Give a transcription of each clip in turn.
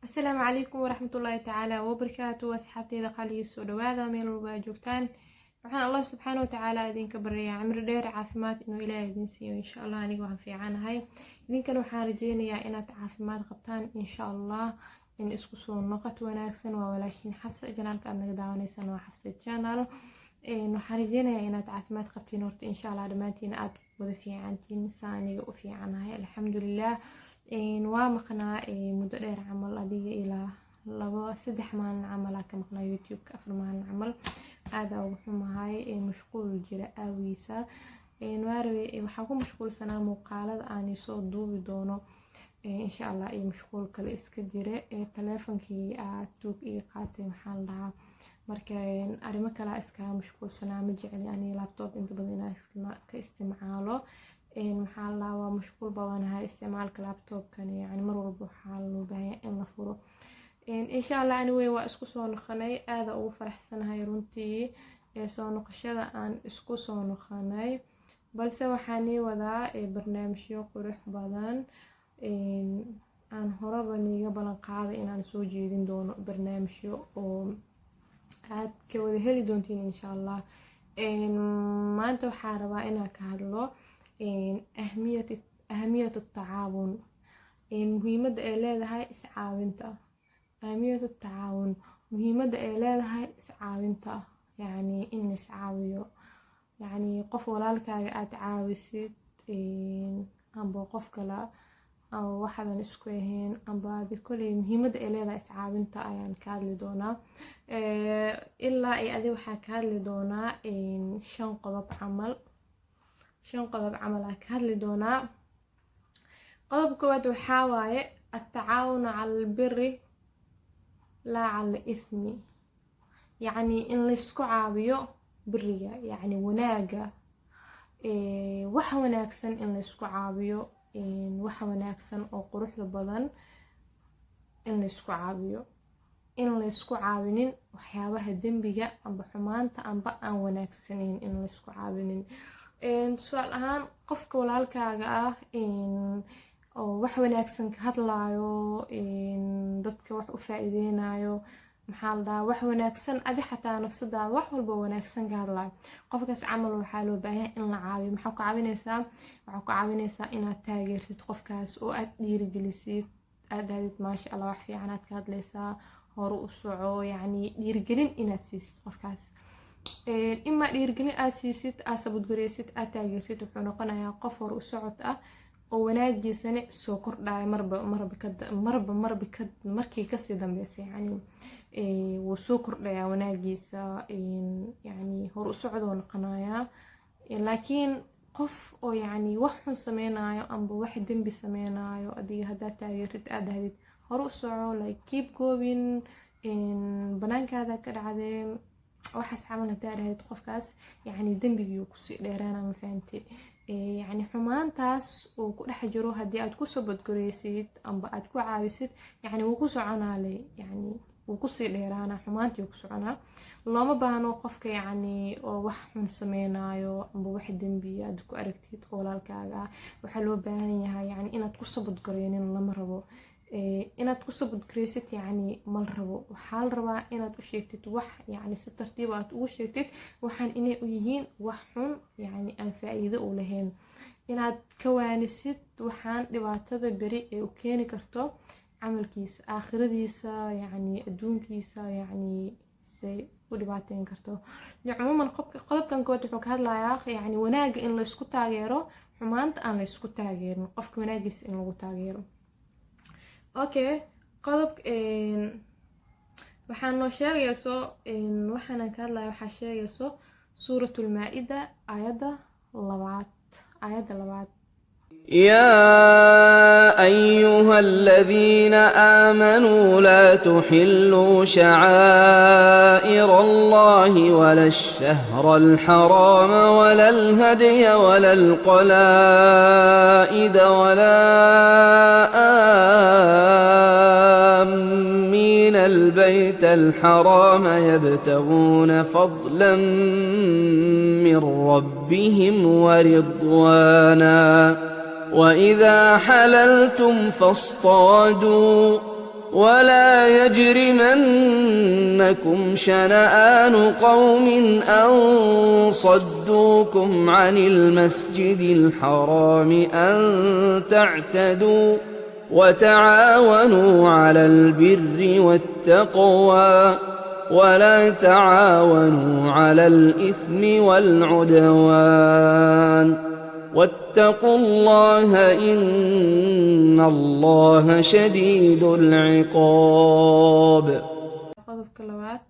السلام عليكم ورحمة الله تعالى وبركاته. أصحابتي إذا قال يسود وهذا من الواجبتان وحنا الله سبحانه وتعالى إذن كبرية عمر دير عافمات إنه إله إذن سيو إن شاء الله أنيق وعن في عنا هاي إذن كانوا حارجين يا إنا عافمات قبطان إن شاء الله إن إسكسون نقط وناكسن وولاشين حفصة جنال كأنك داونيسان وحفصة جنال إنه حارجين يا إنا عافمات قبطين ورت إن شاء الله دماتين وذا في عنتين ساني وفي عنا هاي الحمد لله. waa maqnaa muddo dheer camal adiga ilaa 2-3 maalin camal ka maqnaa youtube-ka 4 maalin camal aada ugu xumahay mashquul jira aawiisa waxaan ku mashquulsanaa muuqaalada aan soo duubi doono insha Allah mashquul kale iska jira taleefankii tuug ii qaatay maxaan lahaa marka arrimo kale iska mashquulsanaa ma jecli ani laptop inta badan inaan ka isticmaalo maxaa la waa mashquul badanahay isticmaalka laptopkan yani mar walba waxaa loo baahan in la furo insha Allah anyway waa isku soo noqonay aad ugu faraxsanahay runtii soo noqoshada aan isku soo noqonay balse waxaan wadaa barnaamijyo qurux badan aan horeba niga balan qaaday inaan soo jeedin doono barnaamijyo oo aad ka wada heli doontiin insha Allah maanta waxaan rabaa inaan ka hadlo أهمية التعاون مهمة إلهي إسعاونته أهمية التعاون مهمة إلهي إسعاونته يعني إن إسعاويه يعني قف ولا لك أتعاوسيت أم بقف كلا أو واحد نسكوهين أم بعد كل مهمة إلهي إسعاونته يعني كارل دونا إلا أدي وحكارل دونا شن قضب عمل شن قضب عملها كهذا دونا قضب كواد وحاواي التعاون على البر لا على الإثم يعني إن لسكو عابيو برية يعني وناقة وحا وناكسن إن لسكو عابيو وحا وناكسن أو قروح البضن إن لسكو عابيو إن لسكو عابنين وحيابها الدنبية أم بحمانتا أم بقى وناكسنين إن لسكو عابنين tusaale ahaan qofka walaalkaaga ah oo wax wanaagsan ka hadlaayo dadka wax u faa'iideynayo maxaa la dhahaa wax wanaagsan adi xataa nafsadaada wax walba wanaagsan ka hadlaayo qofkaas camal waxaa loo baahan in la caawiyo maxaa ku caawinaysaa inaad taageertid qofkaas oo aad dhiirigelisid aad hadid maasha Allah wax fiican aad ka hadlaysaa hore u soco yani dhiirigelin inaad siisid qofkaas إما dhiirgelin aad siisid aad sabudgareysid aad taageertid wuxuu noqonayaa qof hor u socod ah oo wanaagiisana soo kordhaya markii kasii dambeysay yani wuu soo kordhayaa wanaagiisa yani hor u socod oo noqonayaa laakiin qof oo yani wax xun sameynayo amba wax dembi sameynayo adiga haddaad taageertid aad hadid hor u soco like keep going banaankaada ka dhacdeen waxaas camal hadaa dhahayd qofkaas yani dembigii uu kusii dheeraana ma fahamtay yani xumaantaas uu ku dhex jiro haddii aad kusoo badgoreysid amba aad ku caawisid yani wuu ku soconaale yani wuu kusii dheeraana xumaantii uu ku soconaa looma baahno qofka yani oo wax xun sameynayo amba wax dembi aad ku aragtid oo walaalkaaga ah waxaa loo baahan yahay yani inaad kusoo badgoreynin lama rabo inaad ku sabudgareysid yani mal rabo waxaa la rabaa inaad u sheegtid wax yani si tartiib aad ugu sheegtid waxaan inay u yihiin wax xun yani aan faa'iido u lahayn inaad ka waanisid waxaan dhibaatada beri ee u keeni karto camalkiisa aakhiradiisa yani adduunkiisa yani say u dhibaateyn karto cumuuman qodobkan kood wuxuu ka hadlayaa yani wanaaga in la isku taageero xumaanta aan la isku taageerin qofka wanaagiisa in lagu taageero okay qodob waxaan noo sheegayso waxaan ka hadlayo waxa sheegayso suuratul maa'ida aayada 2 يا أيها الذين آمنوا لا تحلوا شعائر الله ولا الشهر الحرام ولا الهدي ولا القلائد ولا آمين البيت الحرام يبتغون فضلا من ربهم ورضوانا وإذا حللتم فاصطادوا ولا يجرمنكم شنآن قوم أن صدوكم عن المسجد الحرام أن تعتدوا وتعاونوا على البر والتقوى ولا تعاونوا على الإثم والعدوان واتقوا الله إن الله شديد العقاب. qodobka labaad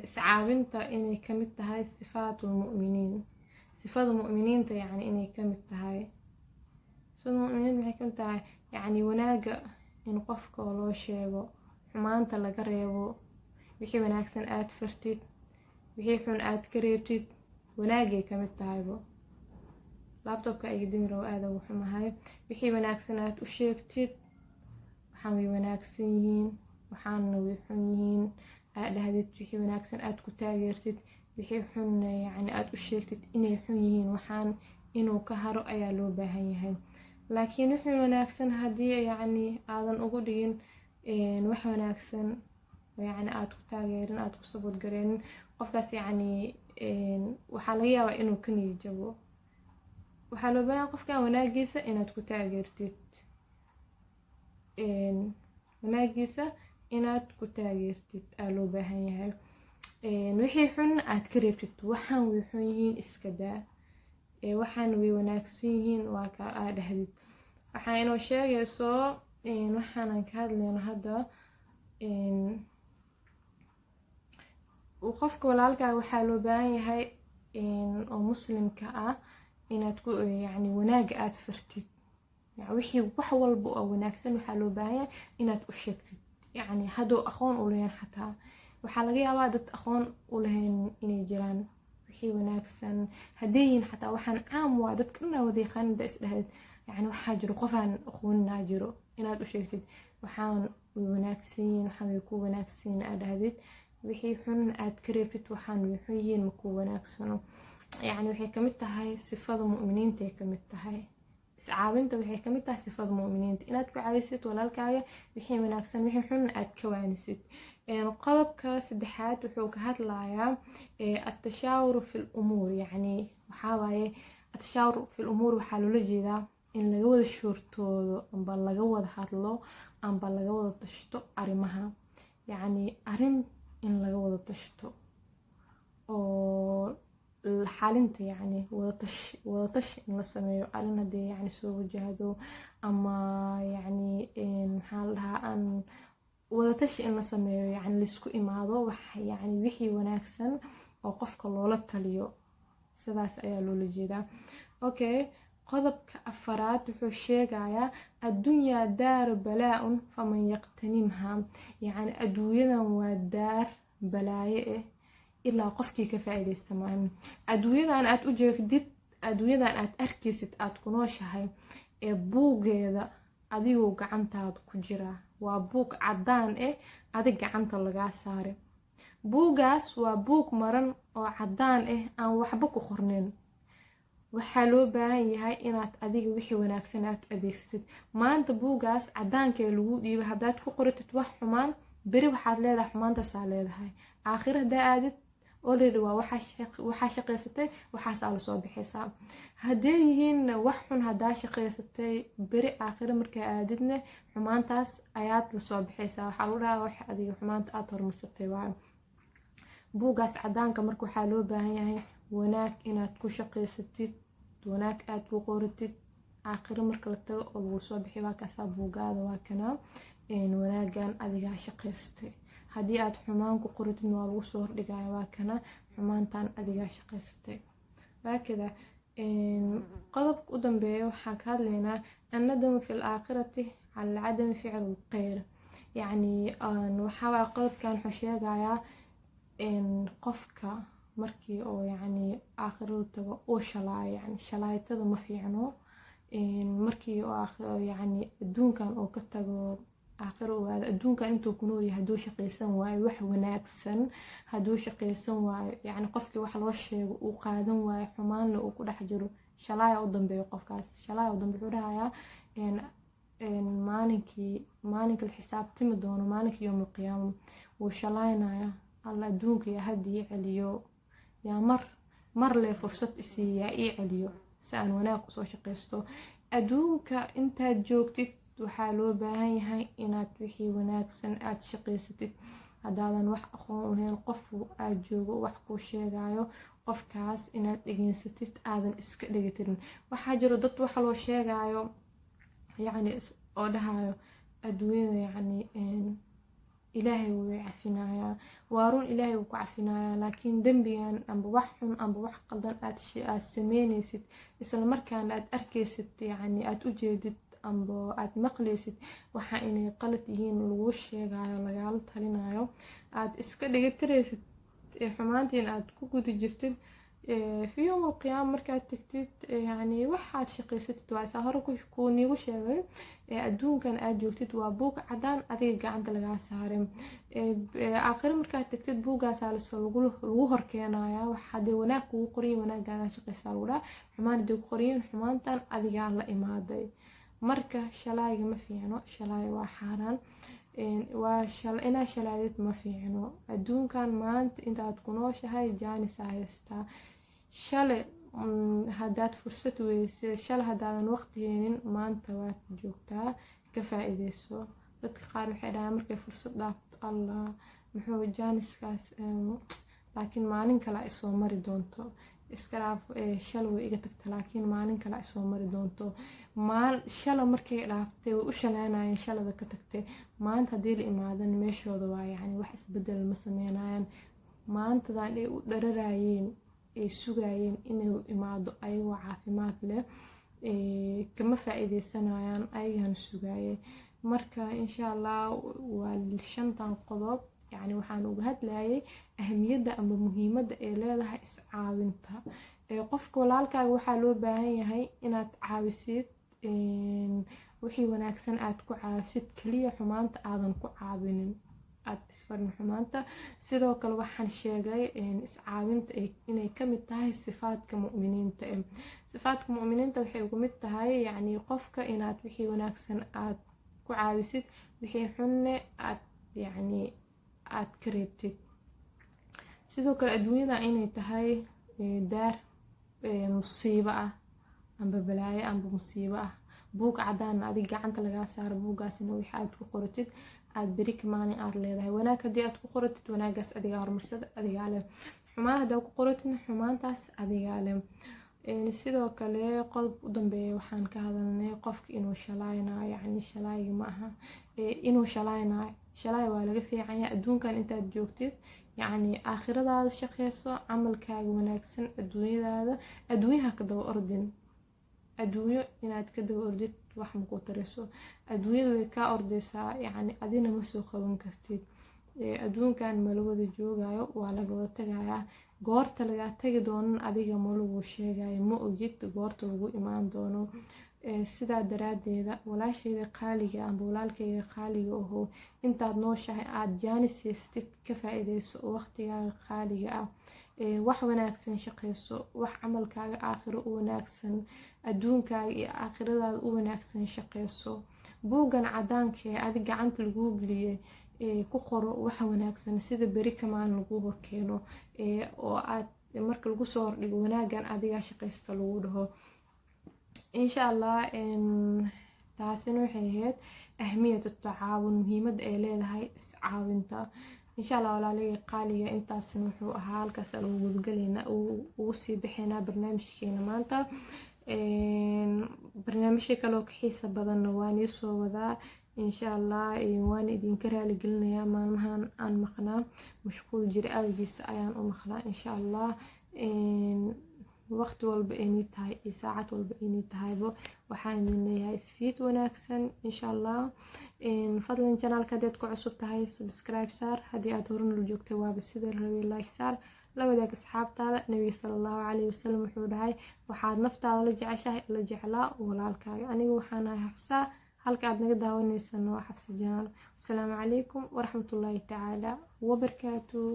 iscaabinta inay ka mid tahay sifaatul mu'miniin. sifada mu'miniinta yani inay ka mid tahay sifada mu'miniinta waxay ka mid tahay yani wanaaga in qofka loo sheego, xumaanta laga reebo, wixii wanaagsan aad fartid, wixii xun aad ka reebtid, wanaagay ka mid tahaybo. laptopka ay dimiro aad ugu xumahay, wixii wanaagsan aad u sheegtid waxaan way wanaagsan yihiin, waxaana way xun yihiin aad dhahdid, wixii wanaagsan aad ku taageertid, wixii xun yani aad u sheegtid inay xun yihiin, waxaan inuu ka haro ayaa loo baahan yahay. laakiin wixii wanaagsan haddii yani aadan ugu dhigin wax wanaagsan yani aad ku taageerin, aad ku sabot gareenin, qofkaas yani waxaa laga yaabaa inuu ka niyad jabo. waxaa loo baahan qofkan wanaagiisa inaad ku taageertid, wanaagiisa inaad ku taageertid aa loo baahan yahay. wixii xun aad ka reebtid, waxaan way xun yihiin iska daa, waxaan way wanaagsan yihiin waa ka aad dhahdid. waxaa inoo sheegayso waxaanan ka hadlayno hadda qofka walaalkaaga waxaa loo baahan yahay oo muslimka ah inaad ku yani wanaaga aad fartid, wixii wax walba oo wanaagsan waxaa loo baahan yahay inaad u sheegtid. yani hadduu aqoon u lahayn xataa waxaa laga yaabaa dad aqoon u lahayn inay jiraan, wixii wanaagsan haddeeyin xataa waxaan caam waa dadka dhanaa wada yaqaaninta isdhahdid, yani waxaa jiro qofaan aqooninaa jiro inaad u sheegtid waxaan way wanaagsan yihiin, waxaan way ku wanaagsan yihiin aad dhahdid. wixii xun aad ka reebtid, waxaan way xun yihiin ma ku wanaagsano. يعني waxay ka mid tahay sifada mu'miniinta ay ka mid tahay. iscaabinta waxay ka mid tahay sifada mu'miniinta inaad ku caawisid walaalkaaga wixii wanaagsan wixii xun aad ka waanisid. qodobka saddexaad wuxuu ka hadlayaa at-tashaawur fil umuur, yani waxa waaye at-tashaawur fil umuur waxaa loola jeedaa in laga wada shoortoodo amba laga wada hadlo amba laga wada tashto arrimaha, yani arrin in laga wada tashto oo xalinta yani wadatash in la sameeyo arrin haddii yani soo wajahdo ama yani maxaa la dhahaa aan wadatash in la sameeyo, yani laisku imaado wax yani wixii wanaagsan oo qofka loola taliyo, sidaas ayaa loola jeedaa. okay, qodobka afaraad wuxuu sheegayaa addunyaa daaru balaa-un faman yaqtanimha, yani adduunyadan waa daar balaaye ah ilaa qofkii ka faa'iideysta maahan. adduunyadan aad u jeegdid, adduunyadan aad arkaysid aad ku nooshahay ee buugeeda adigoo gacantaada ku jira, waa buug caddaan ah adig gacanta lagaa saaray. buugaas waa buug maran oo caddaan ah aan waxba ku qornayn. waxaa loo baahan yahay inaad adiga wixii wanaagsan aad u adeegsatid. maanta buugaas caddaankaee lagu dhiibay haddaad ku qoratid wax xumaan, beri waxaad leedahay xumaantaasaa leedahay. aakhir haddaa aadid already waa waxaa shaqaysatay waxaasaa lasoo bixaysaa. haddee yihiin wax xun haddaa shaqaysatay, beri aakhiro markaa aadidna xumaantaas ayaad lasoo bixaysaa. waxaa lagu dhahaa wax adiga xumaanta aad horumarsatay waayo. buugaas caddaanka marka waxaa loo baahan yahay wanaag inaad ku shaqaysatid, wanaag aad ku qoratid, aakhiro marka la tago oo lagu soo bixi waa kaasaa buugaada waa kanaa wanaagan adigaa shaqaystay. haddii aad xumaan ku qoratid waa lagu soo hordhigaya waa kana xumaantan adigaa shaqaysatay. waakada qodobka u dambeeya waxaan ka hadlaynaa annadamu fi laakhirati cala cadami ficli lkhayr, yani waxaa waaya qodobkan wuxuu sheegayaa qofka markii oo yani aakhirada tago oo shalaayo, yani shalaayatada ma fiicno. markii oo yani adduunkan oo ka tago aakhiro ogaada adduunkan intuu ku nool yahay hadduu shaqaysan waayo wax wanaagsan, hadduu shaqaysan waayo yani qofkii wax loo sheego uu qaadan waayo xumaanle uu ku dhex jiro, shalaaya u dambeeyo qofkaas. shalaaya u dambe wuxuu dhahayaa maalinka la xisaabtami doono maalinka yawmul qiyaamo wuu shalaynaya alla adduunka yaa hadda ii celiyo yaa mar lee fursad isiiyaa ii celiyo si aan wanaag usoo shaqaysto. adduunka intaad joogtid waxaa loo baahan yahay inaad wixii wanaagsan aad shaqaysatid. haddaadan wax aqoon u lahayn qof aad joogo wax kuu sheegayo qofkaas inaad dhegeysatid aadan iska dhegatirin. waxaa jiro dad waxa loo sheegayo yacni oo dhahayo adduunyada yacni ilaahay wuu cafinayaa. waa run ilaahay wuu ku cafinayaa, laakiin dembigan amba wax xun amba wax qaldan aad sameynaysid isla markaana aad arkaysid yacni aad u jeedid amba aad maqlaysid waxa inay qalad yihiin lagu sheegayo lagaala talinayo aad iska dhigatiraysid xumaantiin aad ku guda jirtid في يوم القيامة markaad tagtid يعني waxaad shaqaysatid waa saa hore ku niigu sheegay adduunkan aad joogtid waa buug cadaan adiga gacanta lagaa saaray. aakhir markaad tagtid buugaas lagu horkeenaya waxaad wanaag kugu qoriyay wanaagaaga shaqaysaa lagu dhaha, xumaan hadii ku qoriyeen xumaantan adigaa la imaaday. marka shalayga ma fiicno, shalay waa xaaraan, inaa shalaadid ma fiicno. adduunkan maanta intaad ku nooshahay jaanis aa haystaa. shalay haddaad fursad weyse, shalay haddaadan waqti heynin maanta waad joogtaa, ka faa'iideyso. dadka qaar waxay dhahaan markay fursad dhaafto allah muxuu jaaniskaas laakiin maalin kale ay soo mari doonto. iska dhaaf shalay way iga tagta laakiin maalin kale ay soo mari doonto. shalay markay dhaaftay way u shalaynayeen shalada ka tagtay, maanta haddii la imaadan meeshooda waa yacni wax isbedel ma sameynayaan. maantadan ay u dhararayeen ay sugayeen inay imaado ayagoo caafimaad leh kama faa'iideysanayaan ayagaan sugayay. marka insha allah waa 5 qodob يعني waxaan uga hadlayay ahamiyada ama muhiimada ay leedahay iscaawinta. qofka walaalkaaga waxaa loo baahan yahay inaad caawisid wixii wanaagsan aad ku caawisid kaliya xumaanta aadan ku caawinin aad isfarin xumaanta. sidoo kale waxaan sheegay iscaawinta inay kamid tahay sifaadka mu'miniinta. sifaadka mu'miniinta waxay uga mid tahay yani qofka inaad wixii wanaagsan aad ku caawisid wixii xunne aad yani aad ka reebtid. sidoo kale adduunyada inay tahay daar musiibo ah amba balaayo amba musiibo ah. buug cadaan adiga gacanta lagaa saaro buugaasina wixii aad ku qoratid aad beri ka maalin aad leedahay. wanaag haddii aad ku qoratid wanaagaas adigaa horumarsada adigaa leh, xumaan haddii aad ku qoratid xumaantaas adigaa leh. sidoo kale qodob u dambeeya waxaan ka hadalnay qofka inuu shalaynayo, yani shalayga ma aha inuu shalaynayo. shalay waa laga fiican yahay adduunkan intaad joogtid, yani aakhiradaada shaqeyso, camalkaaga wanaagsan, adduunyaha ka daba ordin. adduunyo inaad ka daba ordid wax ma ku tarayso. adduunyada way kaa ordaysaa, yani adina ma soo qaban kartid. adduunkan ma la wada joogayo, waa laga wada tagayaa. goorta lagaa tagi doonan adiga ma lagu sheegayo, ma ogid goorta lagu imaan doono. sidaa daraadeeda walaashayda qaaliga amba walaalkayga qaaliga aho intaad nooshahay aad jaanis haystid ka faa'iideyso oo waqtigaaga qaaliga ah wax wanaagsan shaqeyso, wax camalkaaga aakhiro u wanaagsan, adduunkaaga iyo aakhiradaada u wanaagsan shaqeyso. buugan cadaanka ee adiga gacanta lagu geliyay ku qoro wax wanaagsan sida beri ka maalin lagu horkeeno oo aad marka lagu soo hordhigo wanaagan adiga shaqeysta lagu dhaho. insha allah taasina waxay ahayd ahmiyada tacaawun, muhiimada ay leedahay iscaawinta. insha allah walaalay qaaliga intaasna wuxuu ahaa halkaas aan ugu gudgaleynaa ugu sii bixinaa barnaamijkeena maanta. barnaamijyo kale oo ka xiisa badanna waan soo wadaa insha allah. waan idinka raali gelinayaa maalmahan aan maqnaa, mashquul jira awgiisa ayaan u maqnaa. insha allah waqti walba inay tahay iyo saacad walba inay tahaybo waxaan idin leeyahay fiid wanaagsan insha allah. fadlan channelka haddaad ku cusub tahay subscribe saar, haddii aad horena la joogtay waaba sida rabay like saar, la wadaag asxaabtaada. nabiga sallallahu calayhi wasallam wuxuu dhahay waxaad naftaada la jeceshahay la jeclaa walaalkaaga. aniga waxaan ahay Xafsa, halka aad naga daawaneysaan waa Xafsa Janaal. asalaamu calaykum waraxmatullaahi tacaala wabarakaatuh.